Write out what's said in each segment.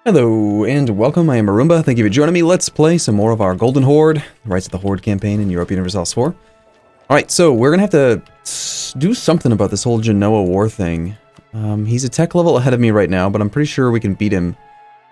Hello and welcome, I am Arumba, thank you for joining me. Let's play some more of our Golden Horde, Rise of the Horde campaign in Europa Universalis 4. Alright, so we're gonna have to do something about this whole Genoa war thing. He's a tech level ahead of me right now, but I'm pretty sure we can beat him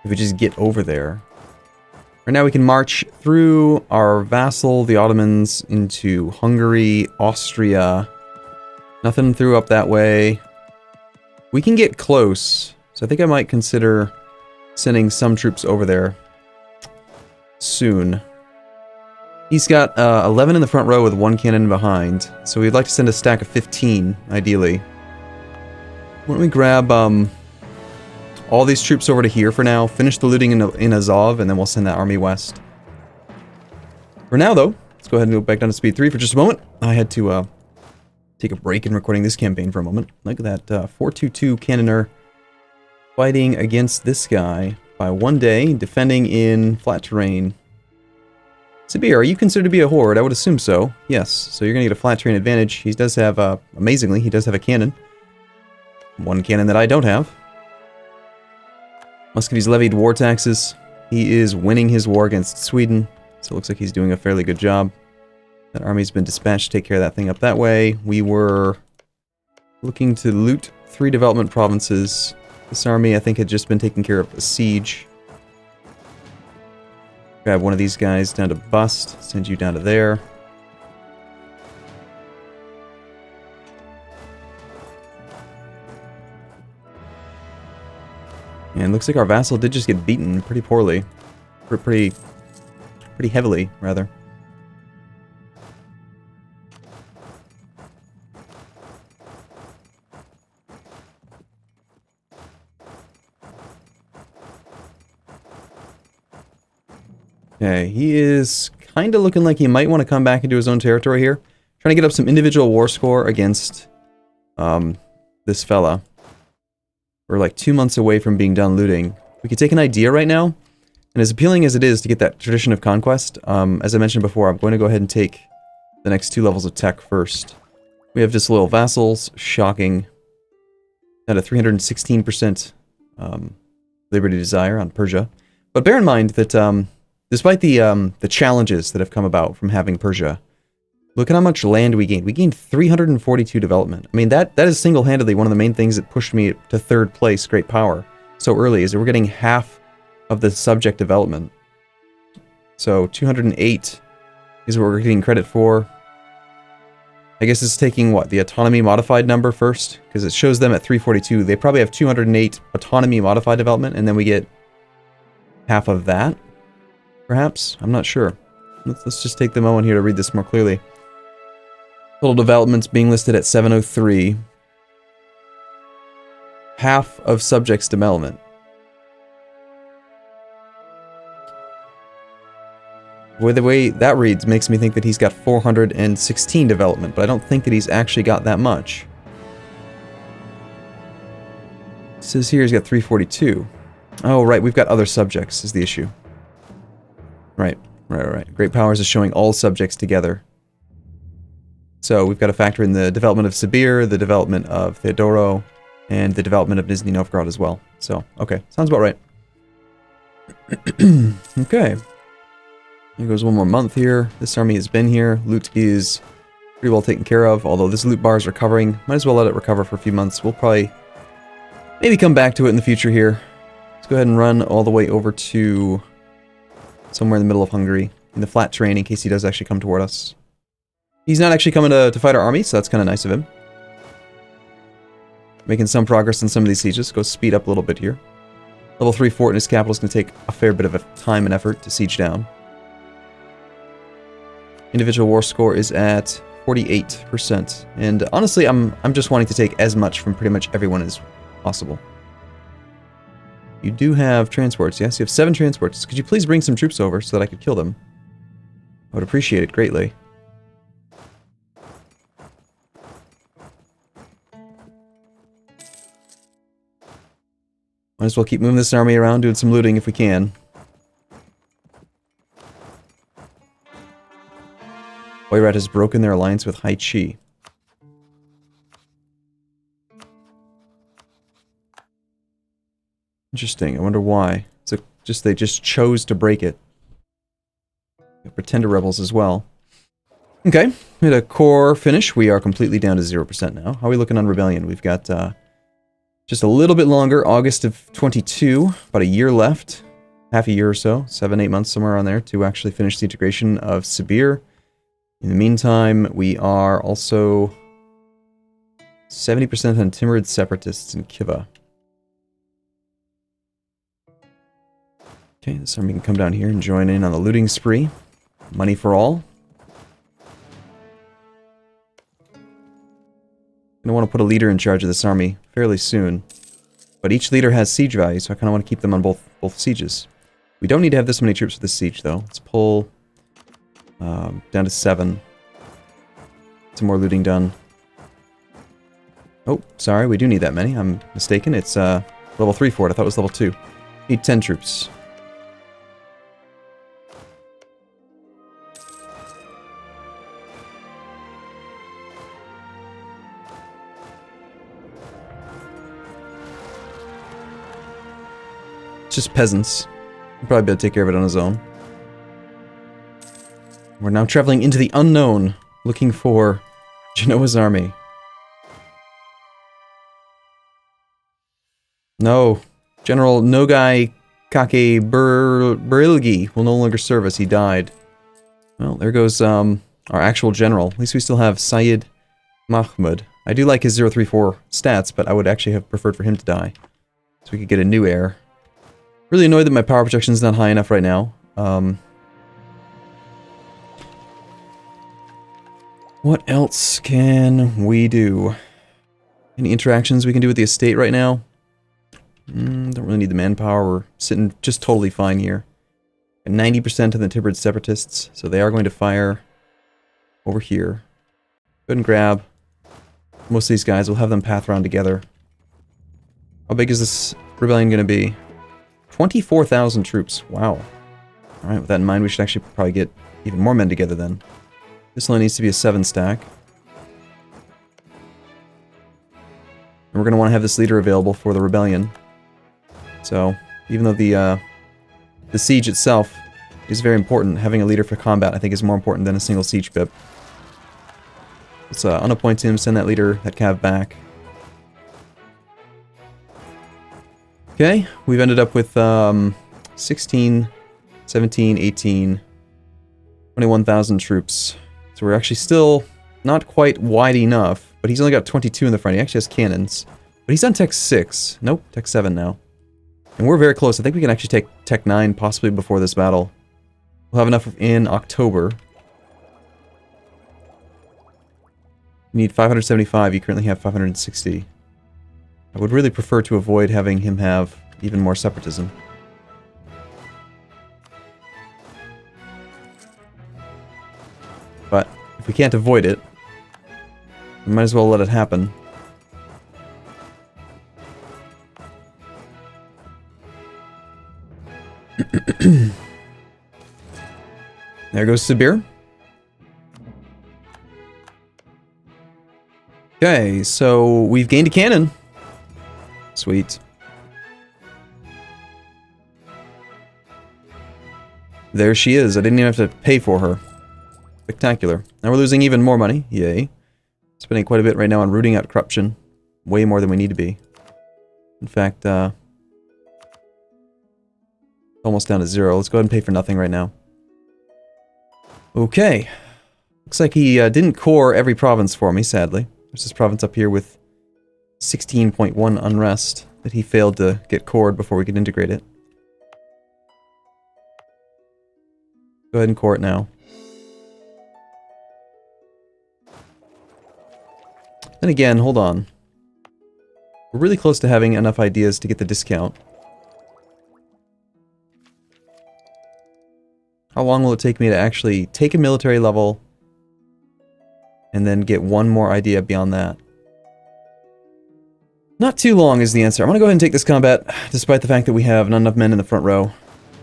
if we just get over there. Right now we can march through our vassal, the Ottomans, into Hungary, Austria. Nothing through up that way. We can get close, so I think I might consider sending some troops over there soon. He's got 11 in the front row with 1 cannon behind, so we'd like to send a stack of 15, ideally. Why don't we grab all these troops over to here for now, finish the looting in Azov, and then we'll send that army west. For now, though, let's go ahead and go back down to speed 3 for just a moment. I had to take a break in recording this campaign for a moment. Look at that 422 cannoner fighting against this guy by 1 day, defending in flat terrain. Sabir, are you considered to be a horde? I would assume so. Yes, so you're going to get a flat terrain advantage. He does have, amazingly, he does have a cannon. 1 cannon that I don't have. Muscovy's levied war taxes. He is winning his war against Sweden, so it looks like he's doing a fairly good job. That army's been dispatched to take care of that thing up that way. We were looking to loot 3 development provinces. This army, I think, had just been taking care of a siege. Grab one of these guys down to Bust. Send you down to there. And looks like our vassal did just get beaten pretty poorly. Pretty heavily, rather. Okay, he is kind of looking like he might want to come back into his own territory here. Trying to get up some individual war score against this fella. We're like 2 months away from being done looting. We could take an idea right now, and as appealing as it is to get that tradition of conquest, as I mentioned before, I'm going to go ahead and take the next 2 levels of tech first. We have disloyal vassals, shocking. At a 316% liberty desire on Persia. But bear in mind that despite the challenges that have come about from having Persia, look at how much land we gained. We gained 342 development. I mean, that is single-handedly one of the main things that pushed me to 3rd place, great power, so early, is that we're getting half of the subject development. So 208 is what we're getting credit for. I guess it's taking, what, the autonomy modified number first? Because it shows them at 342. They probably have 208 autonomy modified development, and then we get half of that. Perhaps? I'm not sure. Let's just take the moment here to read this more clearly. Total developments being listed at 703. Half of subjects development. The way that reads makes me think that he's got 416 development, but I don't think that he's actually got that much. It says here he's got 342. Oh, right, we've got other subjects is the issue. Right. Great powers is showing all subjects together. So we've got to factor in the development of Sibir, the development of Theodoro, and the development of Nizhny Novgorod as well. So, okay, sounds about right. Okay. Here goes 1 more month here. This army has been here. Loot is pretty well taken care of, although this loot bar is recovering. Might as well let it recover for a few months. We'll probably maybe come back to it in the future here. Let's go ahead and run all the way over to somewhere in the middle of Hungary, in the flat terrain, in case he does actually come toward us. He's not actually coming to fight our army, so that's kind of nice of him. Making some progress in some of these sieges. Go speed up a little bit here. Level 3 fort in his capital is going to take a fair bit of time and effort to siege down. Individual war score is at 48%. And honestly, I'm just wanting to take as much from pretty much everyone as possible. You do have transports, yes? You have 7 transports. Could you please bring some troops over so that I could kill them? I would appreciate it greatly. Might as well keep moving this army around, doing some looting if we can. Oirat has broken their alliance with Haichi. Interesting. I wonder why. They just chose to break it. Pretender rebels as well. Okay, we had a core finish. We are completely down to 0% now. How are we looking on Rebellion? We've got just a little bit longer, August of 22, about a year left. Half a year or so, 7-8 months, somewhere on there, to actually finish the integration of Sibir. In the meantime, we are also 70% on Timid Separatists in Kiva. Okay, this army can come down here and join in on the looting spree. Money for all. I want to put a leader in charge of this army fairly soon. But each leader has siege value, so I kind of want to keep them on both sieges. We don't need to have this many troops for this siege, though. Let's pull down to 7. Some more looting done. Oh, sorry, we do need that many. I'm mistaken. It's level 3 for it. I thought it was level 2. Need 10 troops. It's just peasants. He'll probably be able to take care of it on his own. We're now traveling into the unknown, looking for Genoa's army. No. General Nogai Kakeburilgi will no longer serve us. He died. Well, there goes our actual general. At least we still have Syed Mahmud. I do like his 034 stats, but I would actually have preferred for him to die. So we could get a new heir. Really annoyed that my power projection is not high enough right now. What else can we do? Any interactions we can do with the estate right now? Don't really need the manpower. We're sitting just totally fine here. 90% of the Timid Separatists, so they are going to fire over here. Go ahead and grab most of these guys. We'll have them path around together. How big is this rebellion going to be? 24,000 troops. Wow. Alright, with that in mind, we should actually probably get even more men together then. This only needs to be a 7 stack. And we're going to want to have this leader available for the rebellion. So, even though the siege itself is very important, having a leader for combat I think is more important than a single siege pip. Let's unappoint him, send that leader, that cav back. Okay, we've ended up with 16, 17, 18, 21,000 troops. So we're actually still not quite wide enough, but he's only got 22 in the front. He actually has cannons. But he's on Tech 6. Nope, Tech 7 now. And we're very close. I think we can actually take Tech 9 possibly before this battle. We'll have enough in October. You need 575. You currently have 560. I would really prefer to avoid having him have even more separatism. But if we can't avoid it, we might as well let it happen. There goes Sibir. Okay, so we've gained a cannon. Sweet. There she is. I didn't even have to pay for her. Spectacular. Now we're losing even more money. Yay. Spending quite a bit right now on rooting out corruption. Way more than we need to be. In fact, almost down to 0. Let's go ahead and pay for nothing right now. Okay. Looks like he didn't core every province for me, sadly. There's this province up here with 16.1 unrest that he failed to get cored before we could integrate it. Go ahead and core it now. Then again, hold on. We're really close to having enough ideas to get the discount. How long will it take me to actually take a military level and then get one more idea beyond that? Not too long is the answer. I'm going to go ahead and take this combat, despite the fact that we have not enough men in the front row.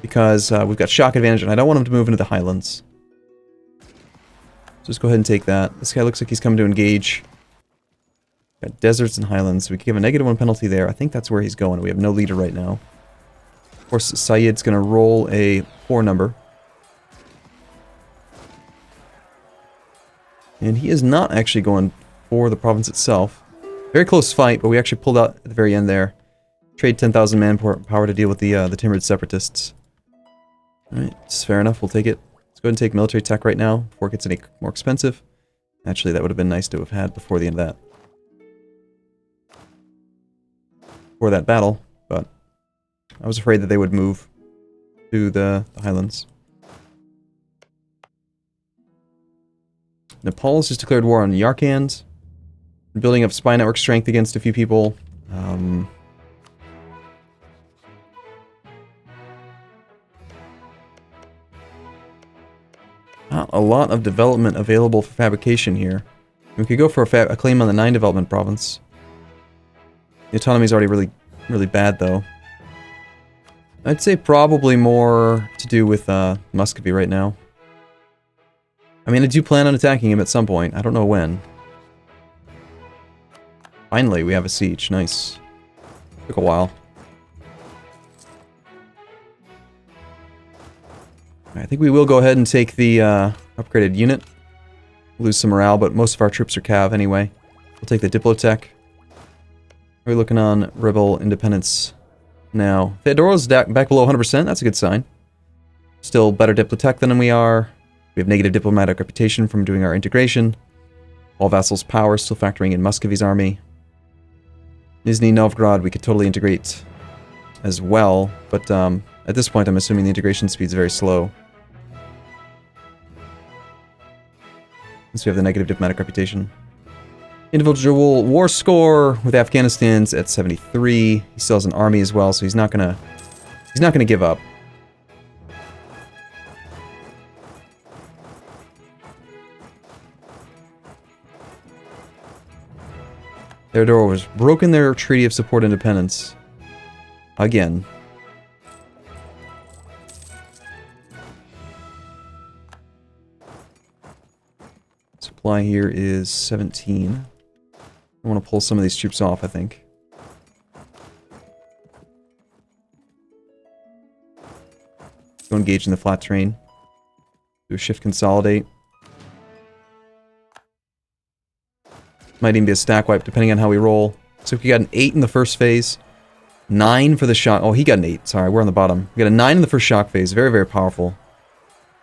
Because we've got shock advantage, and I don't want him to move into the highlands. So just go ahead and take that. This guy looks like he's coming to engage. Got deserts and highlands, so we can give a -1 penalty there. I think that's where he's going. We have no leader right now. Of course, Saeed's going to roll a 4 number. And he is not actually going for the province itself. Very close fight, but we actually pulled out at the very end there. Trade 10,000 manpower to deal with the Timurid separatists. Alright, it's fair enough, we'll take it. Let's go ahead and take military tech right now, before it gets any more expensive. Actually, that would have been nice to have had before the end of that. For that battle, but I was afraid that they would move to the Highlands. Nepal's just declared war on Yarkand. Building up spy network strength against a few people. Not a lot of development available for fabrication here. We could go for a claim on the 9 development province. The autonomy is already really bad, though. I'd say probably more to do with Muscovy right now. I mean, I do plan on attacking him at some point. I don't know when. Finally, we have a siege. Nice. Took a while. I think we will go ahead and take the upgraded unit. Lose some morale, but most of our troops are Cav anyway. We'll take the Diplotech. We're looking on Rebel Independence now. Theodoro's back below 100%. That's a good sign. Still better Diplotech than we are. We have negative diplomatic reputation from doing our integration. All vassals' power still factoring in Muscovy's army. Nizhny Novgorod we could totally integrate as well, but at this point I'm assuming the integration speed is very slow. Since we have the negative diplomatic reputation. Individual war score with Afghanistan's at 73. He still has an army as well, so he's not gonna give up. Theodoro has broken their Treaty of Support Independence. Again. Supply here is 17. I want to pull some of these troops off, I think. Go engage in the flat terrain. Do a shift consolidate. Might even be a stack wipe, depending on how we roll. So we got an 8 in the first phase. 9 for the shock. Oh, he got an 8. Sorry, we're on the bottom. We got a 9 in the first shock phase. Very, very powerful.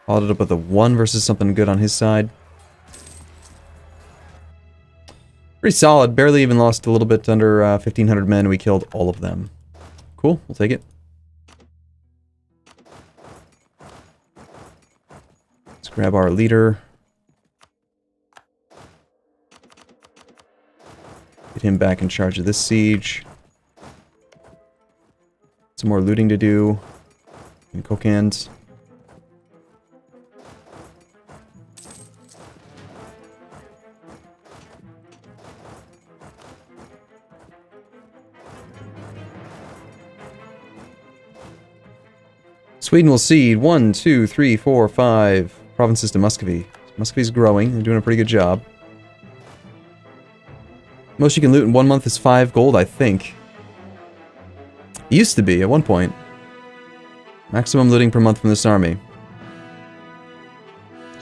Followed it up with a 1 versus something good on his side. Pretty solid. Barely even lost a little bit under 1,500 men. We killed all of them. Cool. We'll take it. Let's grab our leader. Get him back in charge of this siege. Some more looting to do. In Kokand. Sweden will cede 1, 2, 3, 4, 5 provinces to Muscovy. Muscovy's growing. They're doing a pretty good job. Most you can loot in 1 month is 5 gold, I think. It used to be, at one point. Maximum looting per month from this army.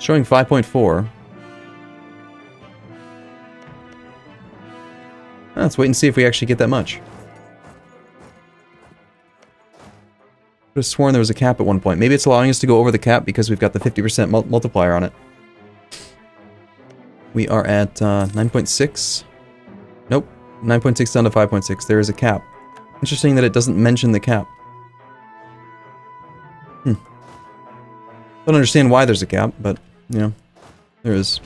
Showing 5.4. Let's wait and see if we actually get that much. I would have sworn there was a cap at one point. Maybe it's allowing us to go over the cap because we've got the 50% multiplier on it. We are at 9.6. Nope. 9.6 down to 5.6. There is a cap. Interesting that it doesn't mention the cap. Don't understand why there's a cap, but, you know, there is.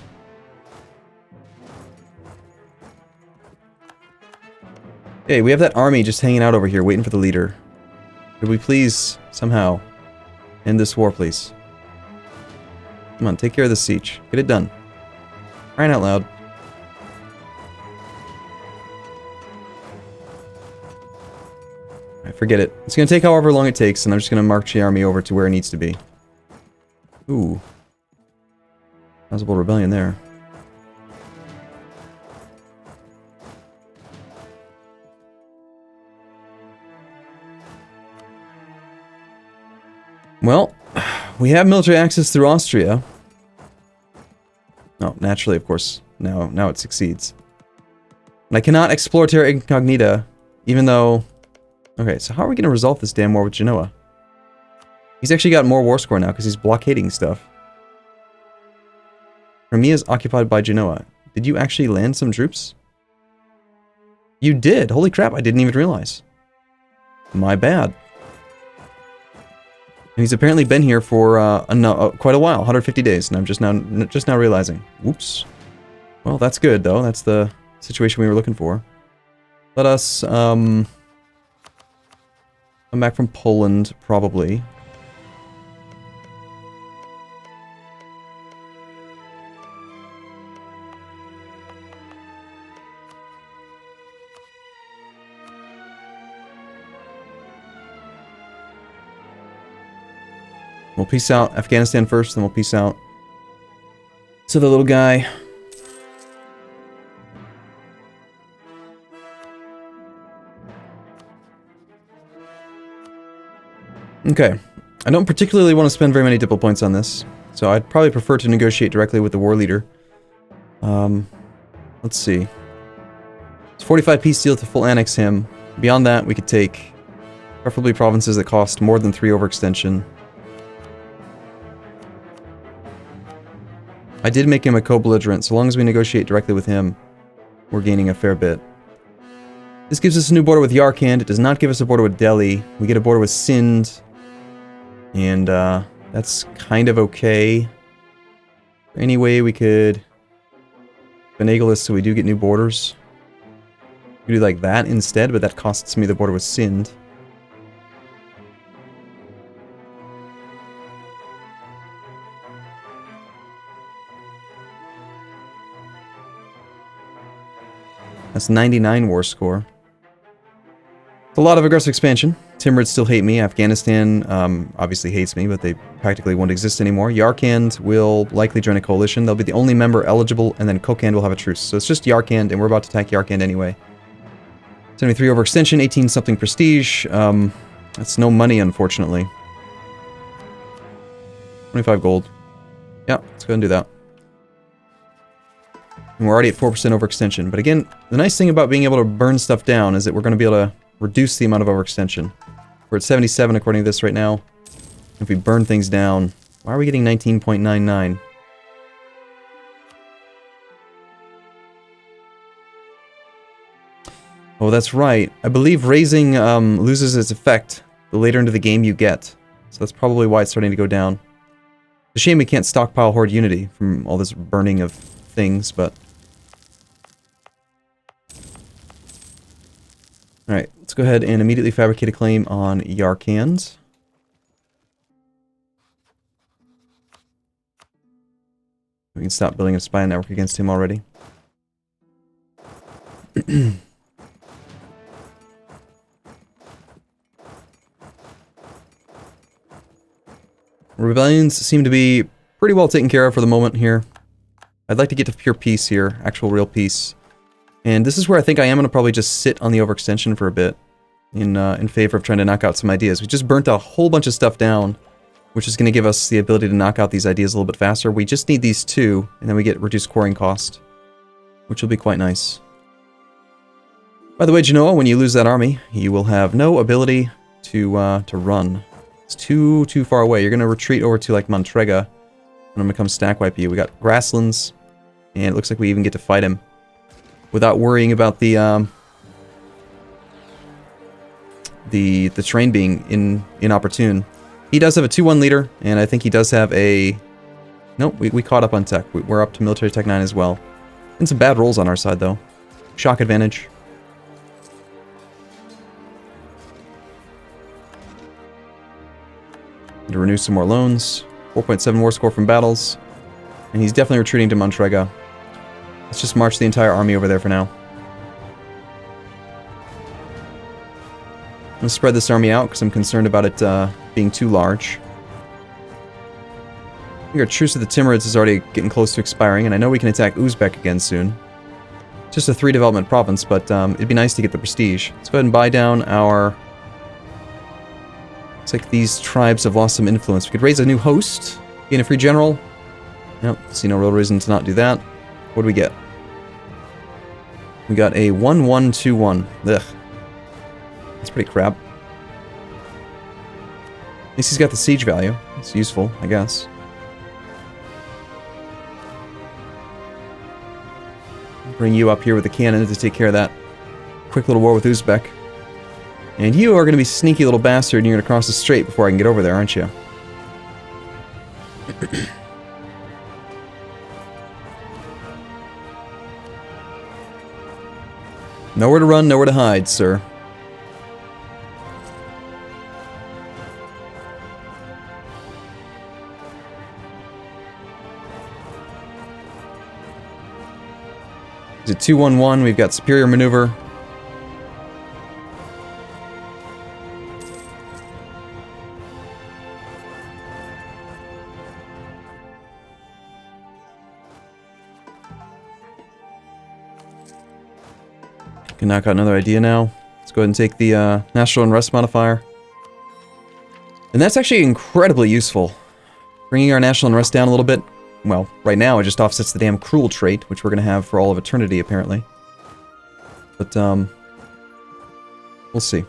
Hey, we have that army just hanging out over here, waiting for the leader. Could we please, somehow, end this war, please? Come on, take care of the siege. Get it done. Crying out loud. Alright, forget it. It's gonna take however long it takes, and I'm just gonna march the army over to where it needs to be. Ooh. Possible rebellion there. Well, we have military access through Austria. Oh, naturally, of course. Now it succeeds. And I cannot explore Terra Incognita, even though... Okay, so how are we going to resolve this damn war with Genoa? He's actually got more war score now, because he's blockading stuff. Crimea is occupied by Genoa. Did you actually land some troops? You did! Holy crap, I didn't even realize. My bad. And he's apparently been here for quite a while, 150 days, and I'm just now realizing. Whoops. Well, that's good, though. That's the situation we were looking for. Let us, come back from Poland, probably. We'll peace out Afghanistan first, then we'll peace out to the little guy. Okay. I don't particularly want to spend very many diplo points on this, so I'd probably prefer to negotiate directly with the war leader. Let's see. It's 45 peace deal to full annex him. Beyond that, we could take preferably provinces that cost more than 3 overextension. I did make him a co-belligerent. So long as we negotiate directly with him, we're gaining a fair bit. This gives us a new border with Yarkand. It does not give us a border with Delhi. We get a border with Sind. And that's kind of okay. Any way we could finagle this so we do get new borders? We do like that instead, but that costs me the border with Sind. That's 99 war score. It's a lot of aggressive expansion. Timurids still hate me. Afghanistan obviously hates me, but they practically won't exist anymore. Yarkand will likely join a coalition. They'll be the only member eligible, and then Kokand will have a truce. So it's just Yarkand, and we're about to attack Yarkand anyway. 73 overextension, 18 something prestige. That's no money, unfortunately. 25 gold. Yeah, let's go ahead and do that. And we're already at 4% overextension. But again, the nice thing about being able to burn stuff down is that we're going to be able to reduce the amount of overextension. We're at 77 according to this right now. If we burn things down... Why are we getting 19.99? Oh, that's right. I believe razing loses its effect the later into the game you get. So that's probably why it's starting to go down. It's a shame we can't stockpile Horde Unity from all this burning of things, but... Alright, let's go ahead and immediately fabricate a claim on Yarkand. We can stop building a spy network against him already. Rebellions seem to be pretty well taken care of for the moment here. I'd like to get to pure peace here, actual real peace. And this is where I think I am going to probably just sit on the overextension for a bit in favor of trying to knock out some ideas. We just burnt a whole bunch of stuff down, which is going to give us the ability to knock out these ideas a little bit faster. We just need these two, and then we get reduced quarrying cost, which will be quite nice. By the way, Genoa, when you lose that army, you will have no ability to run. It's too far away. You're going to retreat over to, like, Montrega, and I'm going to come stack wipe you. We got grasslands, and it looks like we even get to fight him without worrying about the terrain being inopportune. He does have a 2-1 leader, and I think he does have a... Nope, we caught up on tech. We're up to military tech 9 as well. And some bad rolls on our side, though. Shock advantage. To renew some more loans. 4.7 war score from battles. And he's definitely retreating to Montrega. Let's just march the entire army over there for now. Let's spread this army out because I'm concerned about it being too large. I think our truce with the Timurids is already getting close to expiring, and I know we can attack Uzbek again soon. It's just a 3 development province, but it'd be nice to get the prestige. Let's go ahead and buy down our Looks like these tribes have lost some influence. We could raise a new host, gain a free general. Nope, see no real reason to not do that. What do we get? We got a 1-1-2-1. Ugh. That's pretty crap. At least he's got the siege value. It's useful, I guess. Bring you up here with the cannon to take care of that quick little war with Uzbek. And you are going to be sneaky little bastard and you're going to cross the strait before I can get over there, aren't you? Nowhere to run, nowhere to hide, sir. Is it 2-1-1? We've got superior maneuver. Can knock out another idea now. Let's go ahead and take the National Unrest modifier. And that's actually incredibly useful. Bringing our National Unrest down a little bit. Well, right now it just offsets the damn Cruel trait, which we're going to have for all of eternity, apparently. But, we'll see.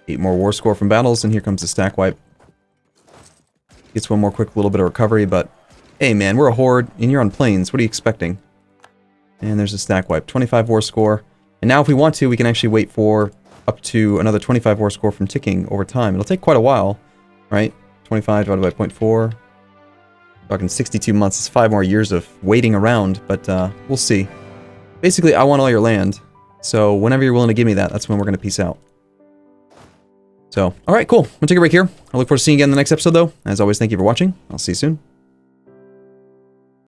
8 more war score from battles, and here comes the stack wipe. Gets one more quick little bit of recovery, but... Hey man, we're a horde, and you're on plains. What are you expecting? And there's a stack wipe. 25 war score. And now if we want to, we can actually wait for up to another 25 war score from ticking over time. It'll take quite a while, right? 25 divided by 0.4. Talking 62 months. It's 5 more years of waiting around, but we'll see. Basically, I want all your land. So whenever you're willing to give me that, that's when we're going to peace out. So, alright, cool. I'm going to take a break here. I look forward to seeing you again in the next episode, though. As always, thank you for watching. I'll see you soon.